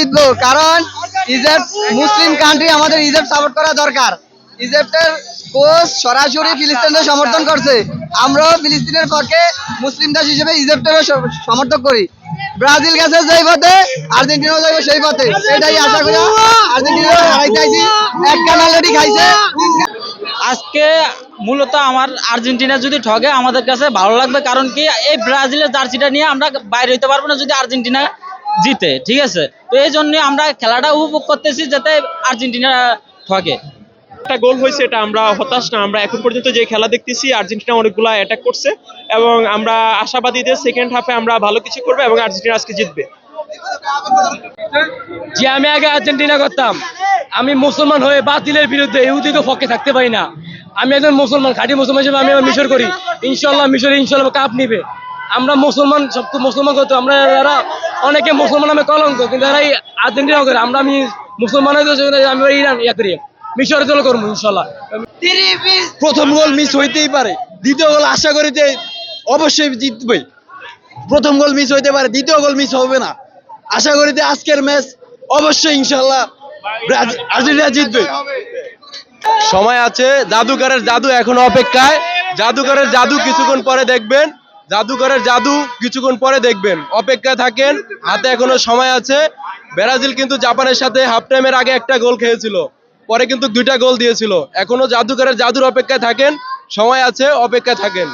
জিতবো, কারণ ইজিপ্ট মুসলিম কান্ট্রি, আমাদের ইজিপ্ট সাপোর্ট করা দরকার। ইজিপ্টের কোচ সরাসরি ফিলিস্তিনদের সমর্থন করছে, আমরাও ফিলিস্তিনের পক্ষে মুসলিম দেশ হিসেবে ইজিপ্টেরও সমর্থন করি। ব্রাজিল গেছে যেই পথে, আর্জেন্টিনাও যাবে সেই পথে, এটাই আশা করি। আর্জেন্টিনা হারাইতে আইছি, এক কান অলরেডি খাইছে। আজকে মূলত আমার আর্জেন্টিনা যদি ঠকে আমাদের কাছে ভালো লাগবে, কারণ কি এই ব্রাজিলের জার্সিটা নিয়ে আমরা বাইরে হইতে পারবো না যদি আর্জেন্টিনা জিতে, ঠিক আছে। তো এই জন্য আমরা খেলাটা উপভোগ করতেছি যাতে আর্জেন্টিনা ঠকে। একটা গোল হয়েছে, এটা আমরা হতাশ না। আমরা এখন পর্যন্ত যে খেলা দেখতেছি আর্জেন্টিনা অনেকগুলা অ্যাটাক করছে এবং আমরা আশাবাদী যে সেকেন্ড হাফে আমরা ভালো কিছু করবো এবং আর্জেন্টিনা আজকে জিতবে। যে আমি আগে আর্জেন্টিনা করতাম, আমি মুসলমান হয়ে বাতিলের বিরুদ্ধে ইহুদিকে পক্ষে থাকতে পারি না। আমি একজন মুসলমান, খাঁটি মুসলমান হিসেবে আমি মিশর করি। ইনশাল্লাহ কাপ নিবে। আমরা মুসলমান, সব মুসলমান করতো, আমরা এরা অনেকে মুসলমান নামে কলঙ্ক, কিন্তু এরা আর্জেন্টিনা করে। আমি মুসলমান আমি ইরান করি, মিশর দল করবো ইনশাল্লাহ। প্রথম গোল মিস হইতেই পারে, দ্বিতীয় গোল আশা করি যে অবশ্যই জিতবে। প্রথম গোল মিস হইতে পারে, দ্বিতীয় গোল মিস হবে না। আশা করি যে আজকের ম্যাচ অবশ্যই ইনশাল্লাহ আর্জেন্টিনা জিতবে। সময় আছে, জাদুকরের জাদু এখনো অপেক্ষায়। জাদুকরের জাদু কিছুক্ষণ পরে দেখবেন, জাদুকরের জাদু কিছুক্ষণ পরে দেখবেন, অপেক্ষায় থাকেন, হাতে এখনো সময় আছে। ব্রাজিল কিন্তু জাপানের সাথে হাফ টাইমের আগে একটা গোল খেয়েছিল, পরে কিন্তু 2টা গোল দিয়েছিল। এখনো জাদুকরের জাদুর অপেক্ষায় থাকেন, সময় আছে, অপেক্ষায় থাকেন।